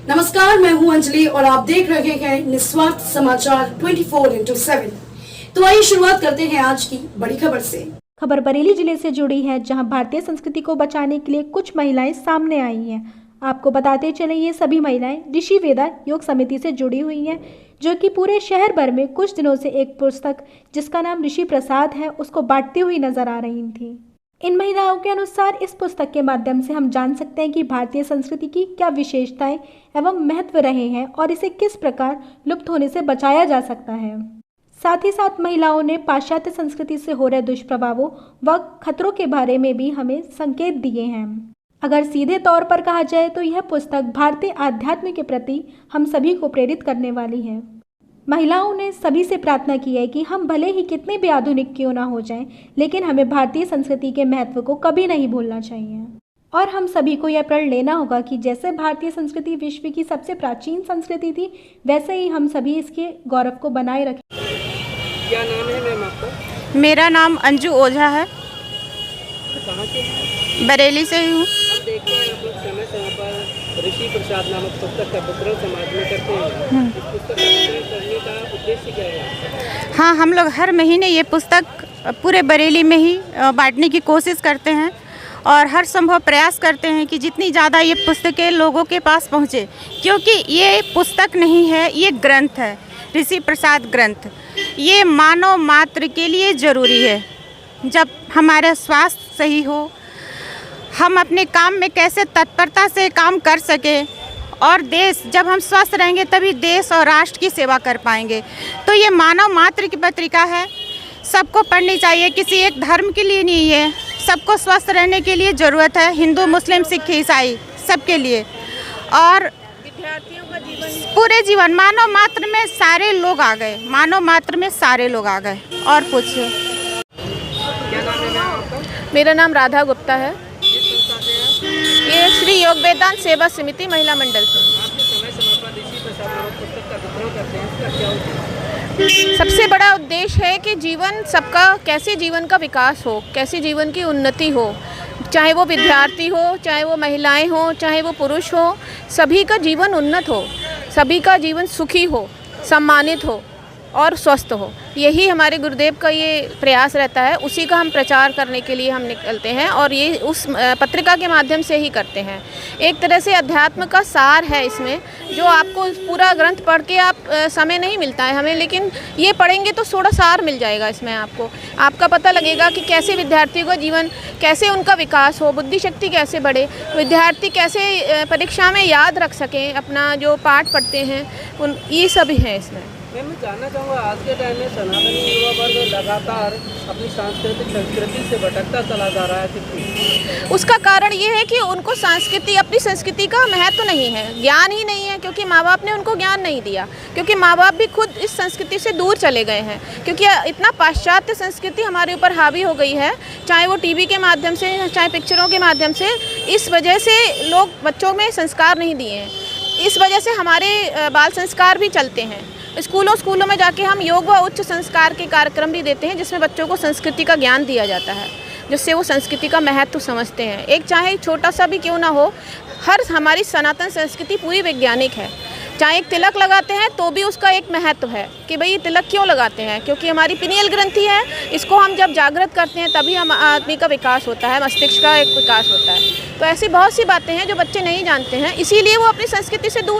नमस्कार, मैं हूं अंजलि और आप देख रहे हैं निस्वार्थ समाचार 24/7। तो आइए शुरुआत करते हैं आज की बड़ी खबर से। खबर बरेली जिले से जुड़ी है, जहां भारतीय संस्कृति को बचाने के लिए कुछ महिलाएं सामने आई हैं। आपको बताते चले, ये सभी महिलाएं ऋषि वेदा योग समिति से जुड़ी हुई हैं, जो कि पूरे शहर भर में कुछ दिनों से एक पुस्तक जिसका नाम ऋषि प्रसाद है उसको बांटती हुई नजर आ रही थी। इन महिलाओं के अनुसार इस पुस्तक के माध्यम से हम जान सकते हैं कि भारतीय संस्कृति की क्या विशेषताएं एवं महत्व रहे हैं और इसे किस प्रकार लुप्त होने से बचाया जा सकता है। साथ ही साथ महिलाओं ने पाश्चात्य संस्कृति से हो रहे दुष्प्रभावों व खतरों के बारे में भी हमें संकेत दिए हैं। अगर सीधे तौर पर कहा जाए तो यह पुस्तक भारतीय आध्यात्म के प्रति हम सभी को प्रेरित करने वाली है। महिलाओं ने सभी से प्रार्थना की है कि हम भले ही कितने भी आधुनिक क्यों ना हो जाएं, लेकिन हमें भारतीय संस्कृति के महत्व को कभी नहीं भूलना चाहिए। और हम सभी को यह प्रण लेना होगा कि जैसे भारतीय संस्कृति विश्व की सबसे प्राचीन संस्कृति थी, वैसे ही हम सभी इसके गौरव को बनाए रखें। क्या नाम है मैम आपका? मेरा नाम अंजू ओझा है। कहाँ से हैं? बरेली से ही हूँ। हम देखते हैं आप लोग समय समय पर ऋषि प्रसाद नामक पुस्तक का वितरण समाज में करते हैं। इस पुस्तक का वितरण करने का उद्देश्य क्या है? हाँ, हम लोग हर महीने ये पुस्तक पूरे बरेली में ही बांटने की कोशिश करते हैं और हर संभव प्रयास करते हैं कि जितनी ज़्यादा ये पुस्तकें लोगों के पास पहुँचे, क्योंकि ये पुस्तक नहीं है, ये ग्रंथ है, ऋषि प्रसाद ग्रंथ। ये मानव मात्र के लिए ज़रूरी है। जब हमारा स्वास्थ्य सही हो, हम अपने काम में कैसे तत्परता से काम कर सके, और देश जब हम स्वस्थ रहेंगे तभी देश और राष्ट्र की सेवा कर पाएंगे। तो ये मानव मात्र की पत्रिका है, सबको पढ़नी चाहिए। किसी एक धर्म के लिए नहीं है, सबको स्वस्थ रहने के लिए ज़रूरत है। हिंदू, मुस्लिम, सिख, ईसाई सबके लिए। और विद्यार्थियों का जीवन, पूरे जीवन मानव मात्र में सारे लोग आ गए, मानव मात्र में सारे लोग आ गए। और पूछिए। क्या नाम है मैम आपका? मेरा नाम राधा गुप्ता है। किस संस्था से हैं? ये श्री योग वेदांत सेवा समिति महिला मंडल से। आप जो समय समय पर ऋषि प्रसाद नामक पुस्तक का वितरण करते हैं, इसका क्या उद्देश्य है? सबसे बड़ा उद्देश्य है कि जीवन सबका, कैसे जीवन का विकास हो, कैसे जीवन की उन्नति हो, चाहे वो विद्यार्थी हो, चाहे वो महिलाएं हो, चाहे वो पुरुष हो, सभी का जीवन उन्नत हो, सभी का जीवन सुखी हो, सम्मानित हो और स्वस्थ हो। यही हमारे गुरुदेव का ये प्रयास रहता है। उसी का हम प्रचार करने के लिए हम निकलते हैं और ये उस पत्रिका के माध्यम से ही करते हैं। एक तरह से अध्यात्म का सार है इसमें, जो आपको पूरा ग्रंथ पढ़ के आप समय नहीं मिलता है हमें, लेकिन ये पढ़ेंगे तो थोड़ा सार मिल जाएगा इसमें। आपका पता लगेगा कि कैसे विद्यार्थियों का जीवन, कैसे उनका विकास हो, बुद्धि शक्ति कैसे बढ़े, विद्यार्थी कैसे परीक्षा में याद रख सकें अपना जो पाठ पढ़ते हैं, ये सब है इसमें। मैं जानना चाहूँगा, आज के टाइम में सनातनी युवा वर्ग लगातार अपनी सांस्कृतिक संस्कृति से भटकता चला जा रहा है, कितनी? उसका कारण ये है कि उनको अपनी संस्कृति का महत्व नहीं है, ज्ञान ही नहीं है, क्योंकि माँ बाप ने उनको ज्ञान नहीं दिया, क्योंकि माँ बाप भी खुद इस संस्कृति से दूर चले गए हैं, क्योंकि इतना पाश्चात्य संस्कृति हमारे ऊपर हावी हो गई है, चाहे वो टीवी के माध्यम से, चाहे पिक्चरों के माध्यम से। इस वजह से लोग बच्चों में संस्कार नहीं दिए हैं, इस वजह से हमारे बाल संस्कार भी चलते हैं। स्कूलों में जाके हम योग व उच्च संस्कार के कार्यक्रम भी देते हैं, जिसमें बच्चों को संस्कृति का ज्ञान दिया जाता है, जिससे वो संस्कृति का महत्व समझते हैं। एक चाहे छोटा सा भी क्यों ना हो, हमारी सनातन संस्कृति पूरी वैज्ञानिक है। चाहे एक तिलक लगाते हैं तो भी उसका एक महत्व है कि भाई ये तिलक क्यों लगाते हैं, क्योंकि हमारी पिनियल ग्रंथि है, इसको हम जब जागृत करते हैं तभी हम आदमी का विकास होता है, मस्तिष्क का एक विकास होता है। तो ऐसी बहुत सी बातें हैं जो बच्चे नहीं जानते हैं, इसीलिए वो अपनी संस्कृति से दूर